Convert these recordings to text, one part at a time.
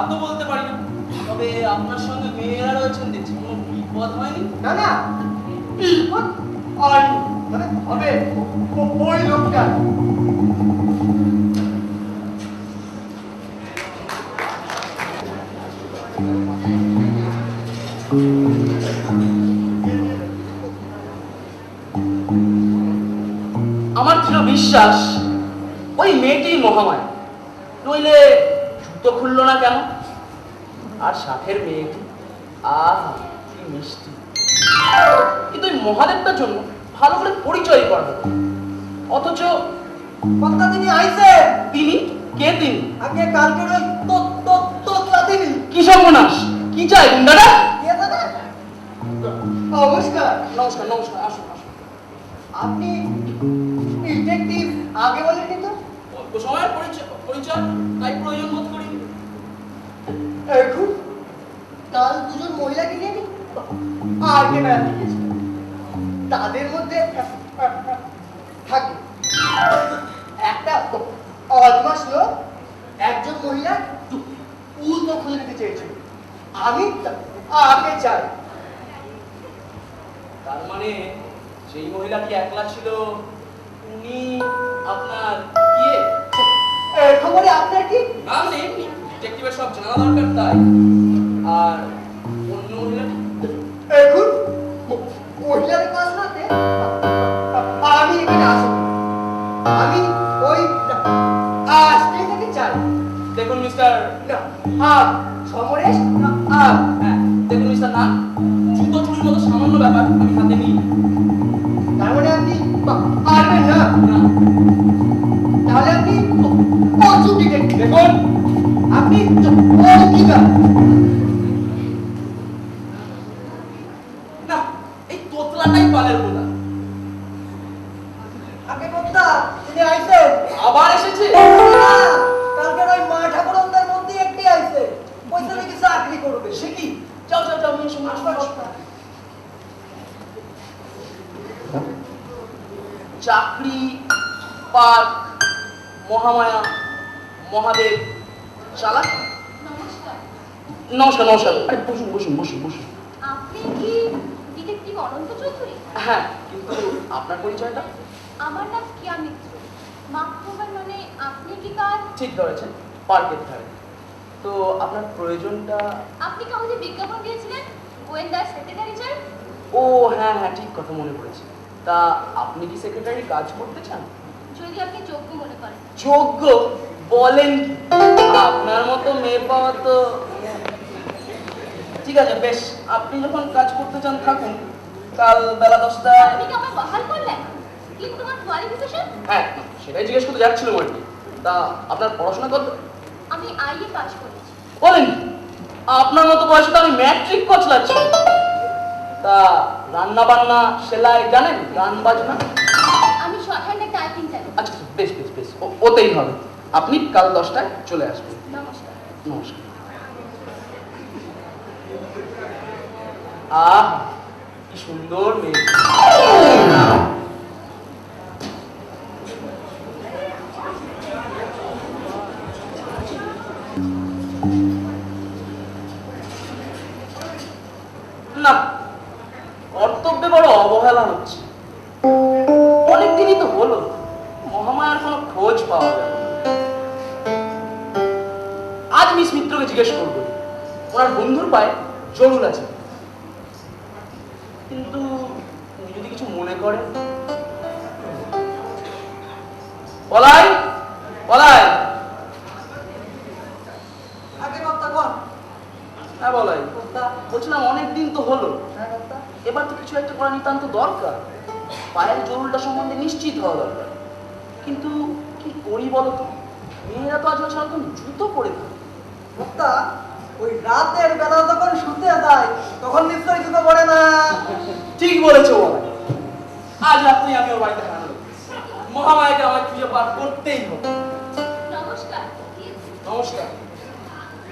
তো বলতে পারি না, তবে আপনার সঙ্গে মেয়েরা রয়েছেন দেখছি, কোনো বিপদ হয়নি? না না, বিপদ হয়নি, মানে হবে ওই লোকটা। আমার দৃঢ় বিশ্বাস ওই মেয়েটি মহামায়া, নইলে জুতো খুললো না কেন? আর সাথের মেয়েটি, আহা কি মিষ্টি। কিন্তু ওই মহাদেবটার জন্য ভালো করে পরিচয় করা হবে, অথচ কথা তিনি আইছে। তিনি কে? তিনি আগে কালকের ওই তোতলা তিনি। কি সর্বনাশ, কি চাই গুন্ডাটা? কে দাদা? নমস্কার। নমস্কার নমস্কার, আসুন আসুন। আপনি ডিটেকটিভ আগে বলেননি তো? অল্প সময়ের পরিচয়, তাই প্রয়োজন বোধ করিনি। এখন কাল দুজন মহিলাকে নিয়ে নি আগে বেড়াতে গেছে, তাদের মধ্যে থাকে একটা বদমাশ লোক একজন মহিলা উল্টো খুলে দিতে চেয়েছিল। আমি আগে চাই। তার মানে সেই মহিলাটি একলা ছিল, উনি আপনার ইয়ে? খবরে আপনার কি? না মানে এমনি ডিটেকটিভের সব জানা দরকার তাই। আর অন্য মহিলাটি? এখন মহিলাদের কাজ রাতে আমি এখানে আসি। আমি ওই স্টেশনে চাই। দেখুন মিস্টার সমরেশ হ্যাঁ, দেখুন মিস্টার না, জুতো চুরির মতো সামান্য ব্যাপার আমি হাতে নিই। তার মানে আপনি পারবেন না? না, তাহলে আপনি প্রচুর ডিটেকটিভ। দেখুন আপনি অঙ্গীকার। না, এই তোতলাটাই পালের বোঝা। আগে কথা তিনি আইছেন। আবার এসেছে? না, কালকের ওই মা ঠাকুরন্দার মধ্যে একটি আইছে, পয়সা নাকি চাকরি করবে। সে কি? যাও যাও যাও, মেয়ের সঙ্গে আসুন, আসুন। চাকরি, পার্ক, মহামায়া, মহাদেব, চালাক। নমস্কার। নমস্কার নমস্কার, আরে বসুন বসুন বসুন বসুন। আপনি কি ডিটেকটিভ অনন্ত চৌধুরী? হ্যাঁ, কিন্তু আপনার পরিচয়টা? আমার নাম কিয়া মিত্র। মাখরুবার মানে আপনি কি কার? ঠিক ধরেছেন, পার্কের ধারে। তো আপনার প্রয়োজনটা? আপনি কাগজে বিজ্ঞাপন দিয়েছিলেন গোয়েন্দার সেক্রেটারি চাই। ও হ্যাঁ হ্যাঁ, ঠিক কথা মনে পড়েছে। তা আপনি কি সেক্রেটারি কাজ করতে চান? যদি আপনি যোগ্য মনে করেন। যোগ্য বলেন কি? আপনার মতো মেয়ে পাওয়া তো ঠিক আছে, বেশ, আপনি যখন কাজ করতে চান থাকুন। কাল বেলা 10টায়। আপনি কি আমায় বাহাল করলেন? কিন্তু তোমার কোয়ালিফিকেশন? হ্যাঁ, সেটাই জিজ্ঞেস করতে যাচ্ছিলাম আর কি। তা আপনার পড়াশোনা কত? আমি আইএ পাস করেছি। বলেন কি? আপনার মতো বয়সে তো আমি ম্যাট্রিক কচলাচ্ছি। তা রান্না বান্না সেলাই জানেন? গান বাজনা? আমি শর্ট হ্যান্ডে টাইপিং জানি। আচ্ছা বেশ বেশ বেশ, ওতেই হবে। আপনি কাল 10টায় চলে আসবেন। নমস্কার। নমস্কার। আহ কি সুন্দর মেয়ে। না, কর্তব্যে বড় অবহেলা হচ্ছে। অনেকদিনই তো হলো, মহামায়ার কোনো খোঁজ পাওয়া গেল না। আজ মিস মিত্রকে জিজ্ঞেস করবো, ওনার বন্ধুর পায়ে জরুর আছে। কিন্তু উনি যদি কিছু মনে করেন। বলাই বলাই। আগে কথা কর। হ্যাঁ বলাই, কথা। বলছিলাম অনেকদিন তো হলো, হ্যাঁ কথা। এবার তো কিছু একটা করা নিতান্ত দরকার। পায়ের জরুরটা সম্বন্ধে নিশ্চিত হওয়া দরকার। কিন্তু কি করি বলো তো, মেয়েরা তো আজকাল সারাক্ষণ জুতো পরে থাকে। কথা, ওই রাতের বেলা যখন শুতে যায় তখন নিশ্চয়ই জুতো পড়ে না। ঠিক বলেছো বলাই, আজ রাত্রেই আমি ওর বাড়িতে হারানো। মহামায়াকে আমায় খুঁজে বার করতেই হবে। নমস্কার। নমস্কার।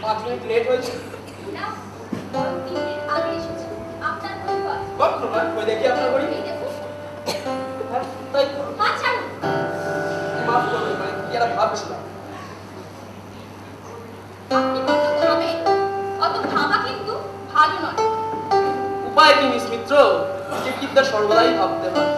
5 মিনিট লেট হয়েছে। না, বরং 3 মিনিট আগে এসেছি। আপনার পরিবার। কখনো নয়, ওই দেখি আপনার বাড়ি। এই দেখুন। হ্যাঁ, তাই তো। হাত ছাড়ুন। মাফ করবেন, মানে কি একটা ভাবছিলাম। আপনি কত দিকটা সর্বদাই ভাবতে হয়।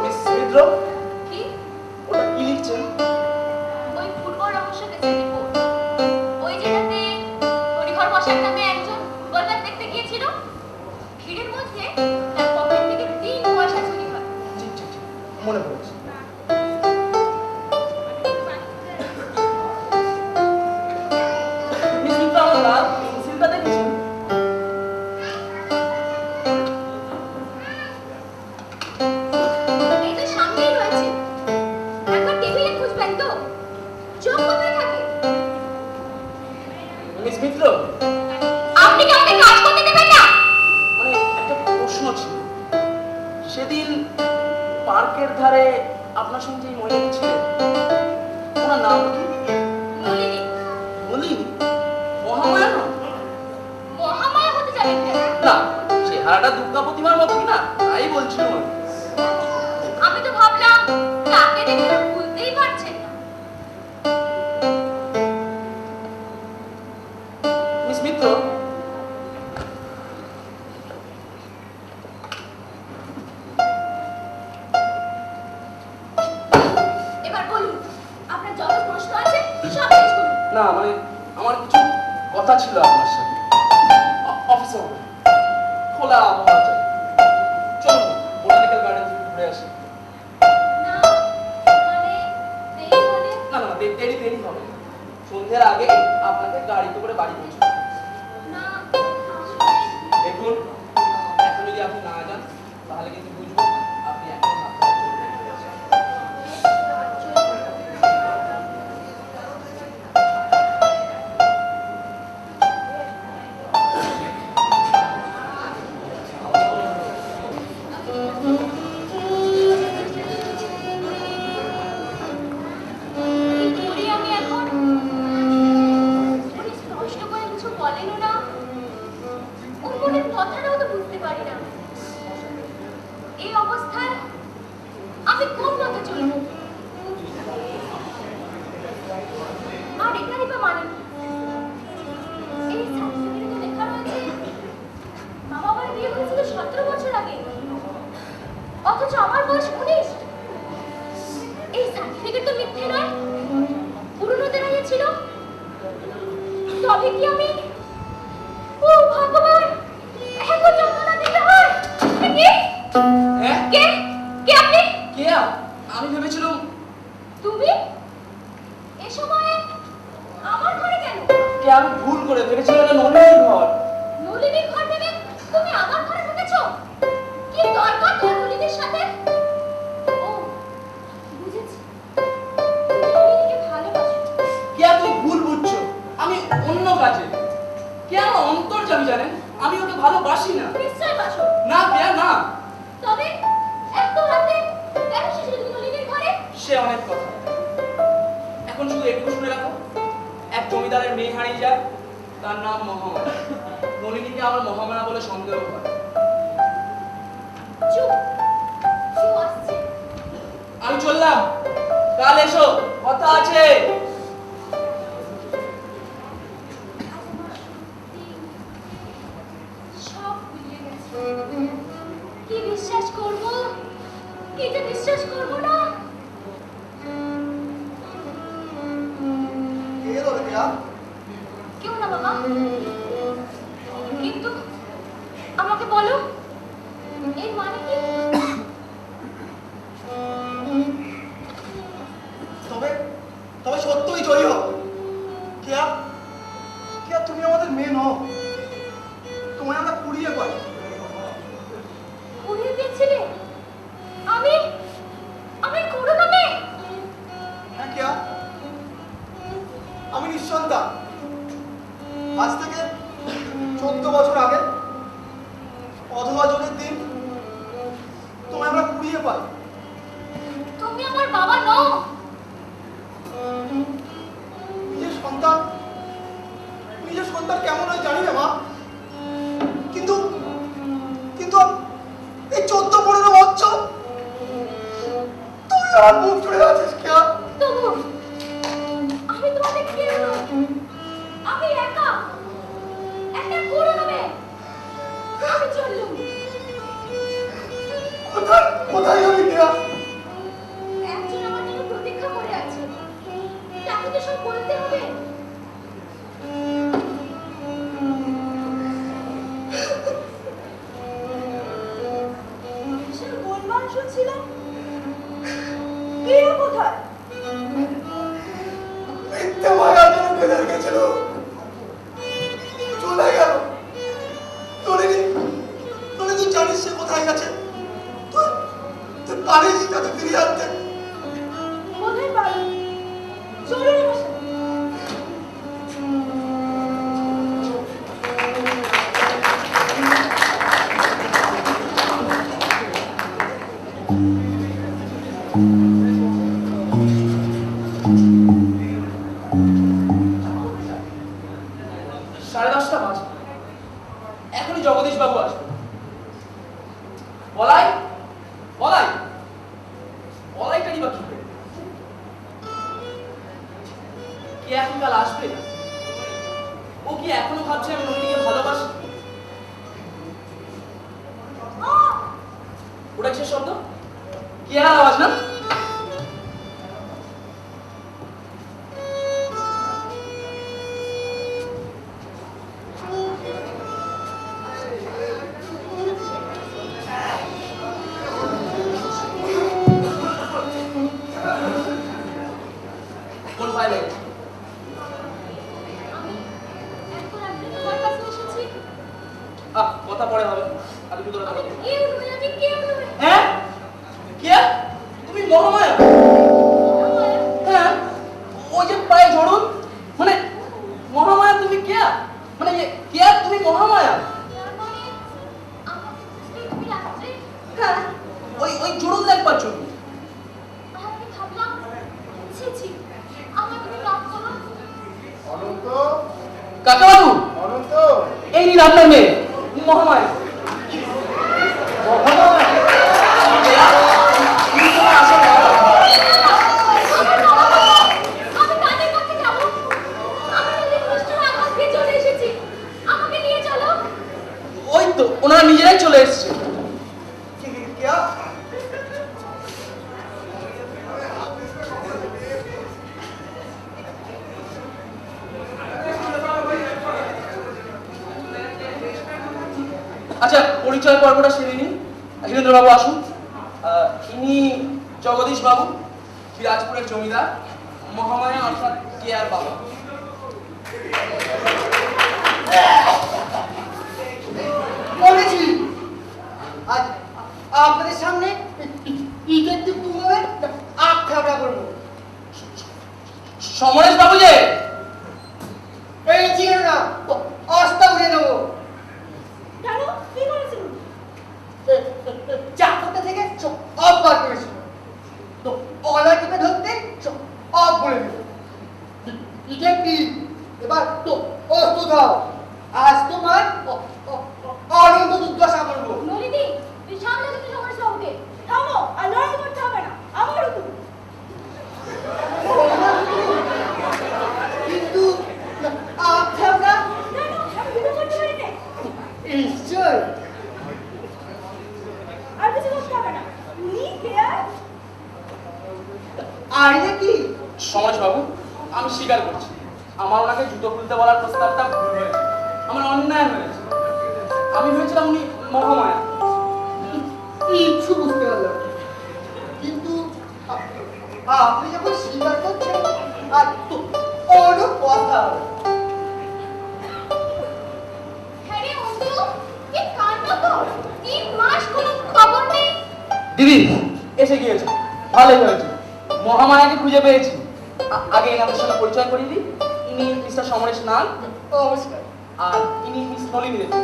মিস মিত্র, কি? ওটা কি লিখছেন? ওই পূর্ব রহস্য কেসের রিপোর্ট। ওই যেটাতে হরিহর বসাক নামে একজন ফুটবল ম্যাচ দেখতে গিয়েছিল, ভিড়ের মধ্যে তার পকেট থেকে 3 পয়সা চুরি হয়। ঠিক ঠিক ঠিক, মনে পড়েছে। মিস মিত্র, আমার লাল পেন্সিলটা দেখেছেন? এই তো সামনেই রয়েছে। একবার টেবিলে খুঁজবেন তো। চোখ কোথায় থাকে? মিস মিত্র, আপনি কি আমাকে কাজ করতে দেবেন না? মানে একটা প্রশ্ন ছিল। সেদিন পার্কের ধারে আপনার সঙ্গে যে মহিলাটি ছিলেন, ওনার নাম কি? নলিনী। নলিনী? মহামায়া না? মহামায়া হতে যাবেন কেন? না, চেহারাটা দুর্গা প্রতিমার মতো কিনা তাই বলছিলাম আমি। আমি তো ভাবলাম তাকে দেখে ভুলতেই পারছেন না। মিস মিত্র, এবার বলুন, আপনার যত প্রশ্ন আছে সব শেষ করুন। না মানে আমার কিছু কথা ছিল আপনার সাথে। অফিসে হবে, খোলা আবহাওয়া চাই। চলুন বোটানিক্যাল গার্ডেন থেকে ঘুরে আসি। না, মানে দেরি হলে না না, দেরি দেরি হবে না। সন্ধ্যের আগে আপনাকে গাড়িতে করে বাড়ি পৌঁছাবো। না, আসলে দেখুন, এখন যদি আপনি না যান তাহলে কিন্তু বুঝবো আপনি এখন মাথায় চলে গেছেন। কি করি আমি এখন? উনি স্পষ্ট করে কিছু বলেনও না, ওর মনের কথাটাও তো বুঝতে পারি না। এই অবস্থায় আমি কোন পথে চলবো? আর এটারই বা মানে কি? এই সার্টিফিকেটে তো লেখা রয়েছে মা বাবার বিয়ে হয়েছিল 17 বছর আগে, অথচ আমার বয়স 19। এই সার্টিফিকেট তো মিথ্যে নয়, পুরনোতে রয়েছিল। তবে কি আমি, ও ভগবান, এত যন্ত্রণা দিতে হয়? কে? হ্যাঁ? কে? কে আপনি? কে আমি ভেবেছিলাম। তুমি এ সময়ে আমার ঘরে কেন? কে আমি ভুল করে ভেবেছিলাম এটা নলিনীর ঘর। নলিনীর ঘর ভেবে তুমি আমার ঘরে ঢুকেছো? কি দরকার তোর নলিনীর সাথে? ও, বুঝেছি, তুমি নলিনীকে ভালোবাসো। কে তুমি ভুল বুঝছো, আমি অন্য কাজে। কে আমার অন্তর্যামী জানেন, আমি ওকে ভালোবাসি না। নিশ্চয় বাসো। না কে না, তবে এত রাতে কেন এসেছিলে তুমি নলিনীর ঘরে? সে অনেক কথা। এখন শুধু একটু শুনে রাখো। এক জমিদারের মেয়ে হারিয়ে যায়, তার নাম মহামায়া। নলিনীকে আমার মহামায়া বলে সন্দেহ হয়। চুপ, কেউ আসছে। আমি চললাম, কাল এসো, কথা আছে। আজ আমার সত্যি সব ভুলে গেছে। কি বিশ্বাস করব, কি যে বিশ্বাস করব না। কে এলো রে কেয়া? কেউ না বাবা, কিন্তু আমাকে বলো এর মানে কি? তবে তবে সত্যই জয়ী হোক। কেয়া, কেয়া তুমি আমাদের মেয়ে নও, তোমায় আমরা কুড়িয়ে পাই। ঘুরিয়ে দিয়েছিলে? আমি আমি করোনা মেয়ে। হ্যাঁ কেয়া, আমি নিঃসন্তান। আজ থেকে 14 বছর আগে অধবা যোগের দিন তোমায় আমরা কুড়িয়ে পাই। তুমি আমার বাবা নও। নিজের সন্তান কেমন হয় জানি না মা, কিন্তু কিন্তু এই 14-15 বছর তার মুখ জুড়ে আছিস কেয়া? তবু আমি তোমাদের কেউ নই। আমি একা করুণ মেয়ে। আমি চললুম। কোথায় কোথায় যাবি কেয়া? একজন আমার জন্য প্রতীক্ষা করে আছে। তাকে তো সব বলতে হবে। কিসের গোলমাল শুনছিলাম? কেউ কোথায়? মিথ্যে মায়া যেন বেঁধে রেখেছিল, চলে গেল। নলিনী, নলিনী, তুই জানিস সে কোথায় গেছে? তুই তুই পারিস তাকে ফিরিয়ে আনতে? কোথায় পারো? চলুন আমার সাথে। সাড়ে 10টা বাজে, এখনই জগদীশ বাবু আসবে। বলাই বলাই বলাইটারই বা কি হবে? কে এখন কাল আসবে? ও কি এখনো ভাবছে আমি নন্দিনীকে ভালোবাসি? ওটা কিসের শব্দ? কি আর আওয়াজ না? কোন ফাইলে? আমি এখন আপনি তোমার কাছে এসেছি। কথা পরে হবে, আগে ভিতরে থাকো। কেউ নই, আমি কেউ নই। হ্যাঁ? কে? তুমি মহামায়া? হ্যাঁ, ওই যে পায়ে ঝড়ুন, মানে মহামায়া তুমি কে? মানে কে তুমি মহামায়া? তার মানে আমাকে তুমি রাত্রে হ্যাঁ, ওই ঝড়ুন দেখবার জন্য। আমি ভাবলাম ছি ছি আমার তুমি রাগ করো। অনন্ত, কাকাবাবু, অনন্ত, এই নিন আপনার মেয়ে মহামায়া। আমি কাদের কাছে যাব? আমি নদীর পৃষ্ঠের আঘাত খেয়ে চলে এসেছি। আমাকে নিয়ে চলো। ওই তো ওনারা নিজেরাই চলে এসছে। কেয়া? আচ্ছা, পরিচয় পর্বটা সেরে নিন। হীরেন্দ্র বাবু আসুন। ইনি জগদীশ বাবু, বিরাজপুরের জমিদার, মহামায়া অর্থাৎ কেয়ার বাবা। বলেছি আজ আপনাদের সামনে ঈদের দিন তুলবে আখ্যাটা করবো। সমরেশ বাবু যে এই ছিল না অস্তা উড়ে নেবো। কেন কি করেছেন? চাকরটা থেকে অফ বার করেছিল, তো অলা টিপে ধরতে অফ বলে দিল। ঈদের দিন এবার তো অস্ত দাও। আজ তোমার অনন্ত দুর্দশা করবো। নলিনী, তুই সামনে থেকে সমরেশ বাবুকে। থামো, আর লড়াই করতে হবে না। আমারও তুমি। কিন্তু আখ্যাটা কেন? আমি ভিডিও করতে পারি না। নিশ্চয় আর কিছু করতে হবে না। উনি কেয়ার। আর নাকি সমরেশ বাবু, আমি স্বীকার করছি আমার ওনাকে জুতো খুলতে বলার প্রস্তাবটা ভুল হয়েছে, আমার অন্যায় হয়েছে। আমি ভেবেছিলাম উনি মহামায়া। কিচ্ছু বুঝতে পারলাম না। কিন্তু আপনি যখন স্বীকার করছেন আর তো কোনো কথা হবে। হ্যাঁ রে অন্তু, কি কাণ্ড তো। 3 মাস কোনো খবর নেই। দিদি এসে গিয়েছে, ভালোই হয়েছে, মহামায়াকে খুঁজে পেয়েছি। আগে এনাদের সঙ্গে পরিচয় করিয়ে দিই। ইনি মিস্টার সমরেশ নাগ, নমস্কার। আর ইনি মিস নলিনী দেবী।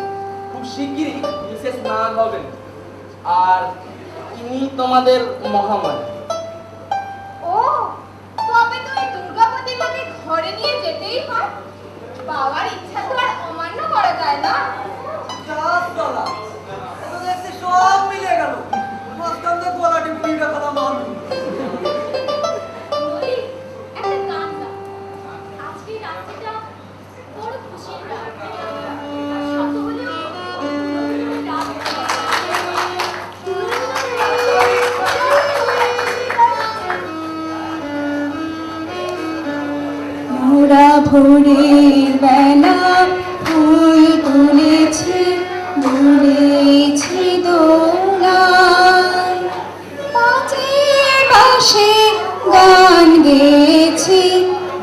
খুব শিগগিরই মিসেস নাগ হবেন। আর ইনি তোমাদের মহামায়া। ও, তবে তো এই দুর্গাপতিমাকে ঘরে নিয়ে যেতেই হয়। বাবার ইচ্ছা তো আর অমান্য করা যায় না। সব মিলে গেল। মাঝখান থেকে গলা টিপে কথা মানুষ দুলেছি দোলায়, পাঁচের বাঁশে গান গেয়েছি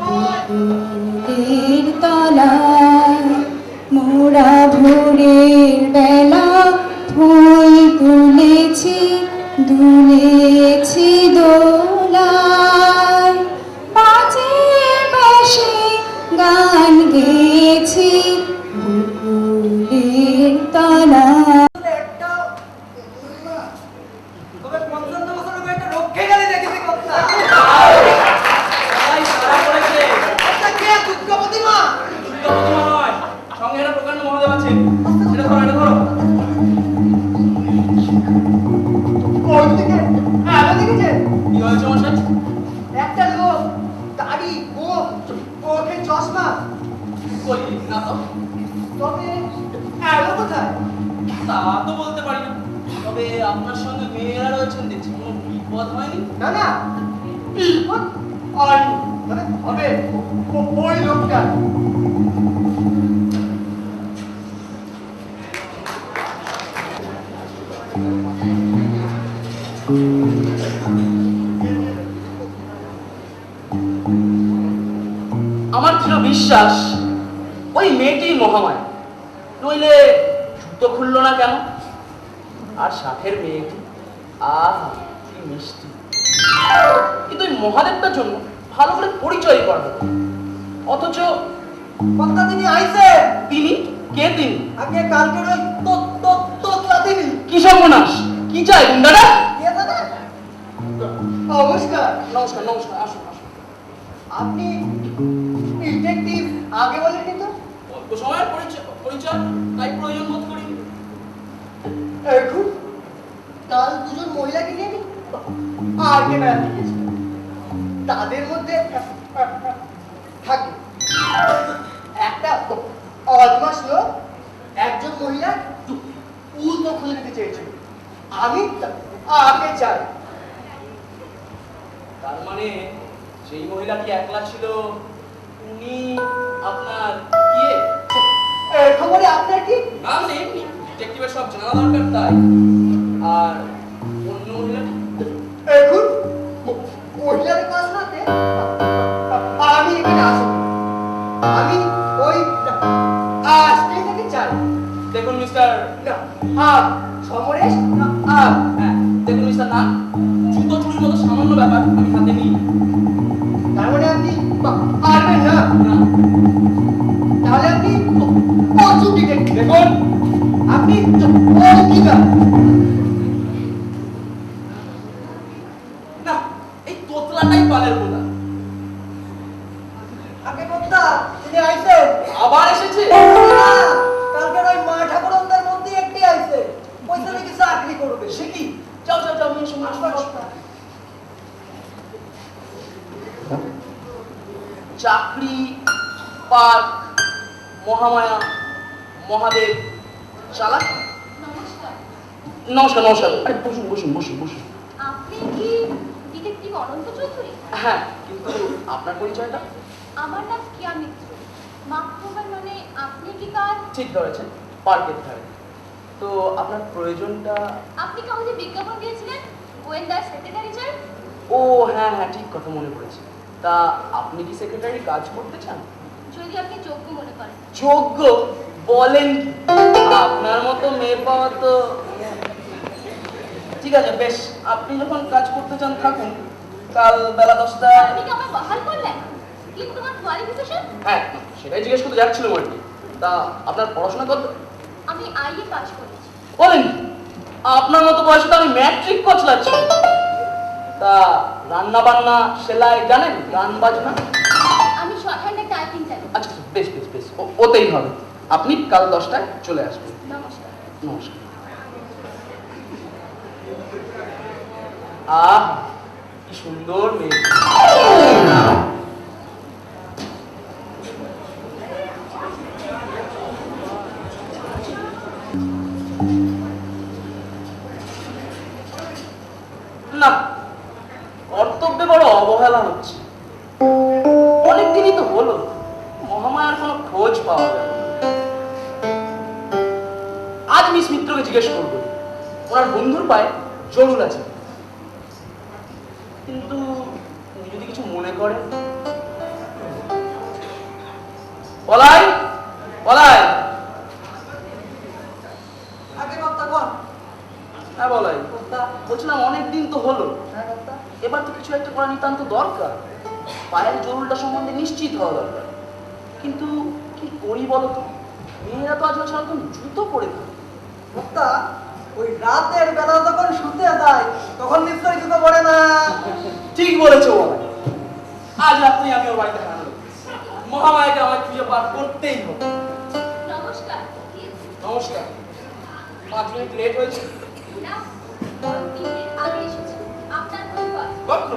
বকুলের তলায়। মোরা ভোরের বেলা ফুল তুলেছি, দুলেছি দোলায়, পাঁচের বাঁশে গান গেয়েছি বকুলের তলায়। তবে 55 বছর আগে একটা রক্ষে গেলে দেখেছি কথা। সবাই সারা করেছে। একটা কে দুর্গাপতি মা? দুর্গাপতি মা নয়, সঙ্গে একটা প্রকাণ্ড মহাদেব আছে। এটা ধরো, এটা ধরো। ওইদিকে এত দেখেছে কি হয়েছে মশাই? একটা লোক, দাড়ি, গোঁফ, চোখে চশমা। বলি না তো, তবে এলো কোথায়? তা তো বলতে পারি না। তবে আপনার সঙ্গে মেয়েরা রয়েছেন দেখছি, কোনো বিপদ হয়নি? না না, বিপদ হয়নি। মানে হবে ওই লোকটা। আমার দৃঢ় বিশ্বাস ওই মেয়েটি মহামায়া, নইলে জুতো খুললো না কেন? আর সাথের মেয়েটি, আহা কি মিষ্টি। কিন্তু ওই মহাদেবটার জন্য ভালো করে পরিচয় করবে, অথচ কথা তিনি আইছে। তিনি কে? তিনি আগে কালকের ওই তোতলা তিনি। কি সর্বনাশ! কি চাই গুন্ডারা? কে দাদা? নমস্কার। নমস্কার নমস্কার, আসুন আসুন। আপনি ডিটেকটিভ আগে বলেননি তো? অল্প সময়ের পরিচয়, তাই প্রয়োজন বোধ করি। এখন কাল দুজন মহিলাকে নিয়ে নি আর কে বেড়াতে গেছিল, তাদের মধ্যে থাকে একটা অদমাস লোক একজন মহিলা উল্টো খুলে দিতে চেয়েছিল। আমি আগে চাই। তার মানে সেই মহিলাটি একলা ছিল, উনি আপনার ইয়ে? এই খবরে আপনার কি? না মানে এমনি ডিটেকটিভের সব জানা দরকার তাই। আর অন্য মহিলাটি? এখন মহিলাদের কাজ রাখতে আমি এখানে আসি। আমি ওই স্ত্রীটাকে চাই। দেখুন মিস্টার, সমরেশ হ্যাঁ দেখুন মিস্টার, না জুতো চুরির মতো সামান্য ব্যাপার আমি হাতে নিই। তার মানে আপনি পারবেন না? না, তাহলে আপনি প্রচুর ডিটেকটিভ। দেখুন আপনি অঙ্কিকা। না, এই তোতলাটাই পালের বোঝা। আগে কথা তিনি আইছেন। আবার এসেছে? না, কালকের ওই মা ঠাকুরন্দার মধ্যে একটি আইছে। পয়সা নাকি চাকরি করবে। সে কি? যাও যাও যাও, নিয়ে শুনুন। চাকরি, পার্ক, মহামায়া, মহাদেব, চালাক। নমস্কার। নমস্কার নমস্কার। আরে বসুন বসুন বসুন বসুন। আপনি কি ডিটেকটিভ অনন্ত চৌধুরী? হ্যাঁ, কিন্তু আপনার পরিচয়টা? আমার নাম কিয়া মিত্র। মাখরুমান মানে আপনি কি কার? ঠিক ধরেছেন, পার্কের ধারে। তো আপনার প্রয়োজনটা? আপনি কাগজে বিজ্ঞাপন দিয়েছিলেন গোয়েন্দার সেক্রেটারি চাই। ও হ্যাঁ হ্যাঁ, ঠিক কথা মনে পড়েছে। তা আপনি কি সেক্রেটারি কাজ করতে চান? যদি আপনি যোগ্য মনে করেন। যোগ্য বলেন কি? আপনার মতো মেয়ে পাওয়া তো ঠিক আছে, বেশ, আপনি যখন কাজ করতে চান থাকুন। কাল বেলা 10টায়। আপনি কি আমায় বহাল করলেন? কিন্তু তোমার কোয়ালিফিকেশন? হ্যাঁ, সেটাই জিজ্ঞেস করতে যাচ্ছিলাম আর কি। তা আপনার পড়াশোনা কত? আমি আইএ পাস করেছি। বলেন কি? আপনার মতো বয়সে তো আমি ম্যাট্রিক কচলাচ্ছি। তা রান্না বান্না, সেলাই জানেন? গান বাজনা? আমি শর্টহ্যান্ডে টাইপিং জানি। আচ্ছা বেশ বেশ বেশ, ওতেই হবে। আপনি কাল 10টায় চলে আসবেন। নমস্কার। নমস্কার। আহ কি সুন্দর মেয়ে। না, কর্তব্যে বড় অবহেলা হচ্ছে। অনেকদিনই তো হলো, মহামায়ার কোনো খোঁজ পাওয়া গেল না। আজ মিস মিত্রকে জিজ্ঞেস করবো ওনার বন্ধুর পায়ে জরুল আছে, কিন্তু উনি যদি কিছু মনে করেন। পলাই পলাই, আগে কথা বল। হ্যাঁ বলাই, কথা বলছিলাম অনেক দিন তো হলো, হ্যাঁ কথা এবার তো কিছু একটা করা নিতান্ত দরকার। পায়ের জরুলটা সম্বন্ধে নিশ্চিত হওয়া দরকার, কিন্তু কি করি বলো তো? মেয়েরা তো আজকাল সারাক্ষণ জুতো পরে থাকে। কথা ওই রাতের বেলা যখন শুতে যায় তখন নিশ্চয়ই জুতো পড়ে না। ঠিক বলেছো বলাই, আজ রাত্রে আমি ওর বাড়িতে হারানো মহামায়াকে আমায় খুঁজে বার করতেই হবে। নমস্কার। নমস্কার, 5 মিনিট লেট হয়েছে। না, 3 মিনিট আগে এসেছি। আপনার পরিবার গল্প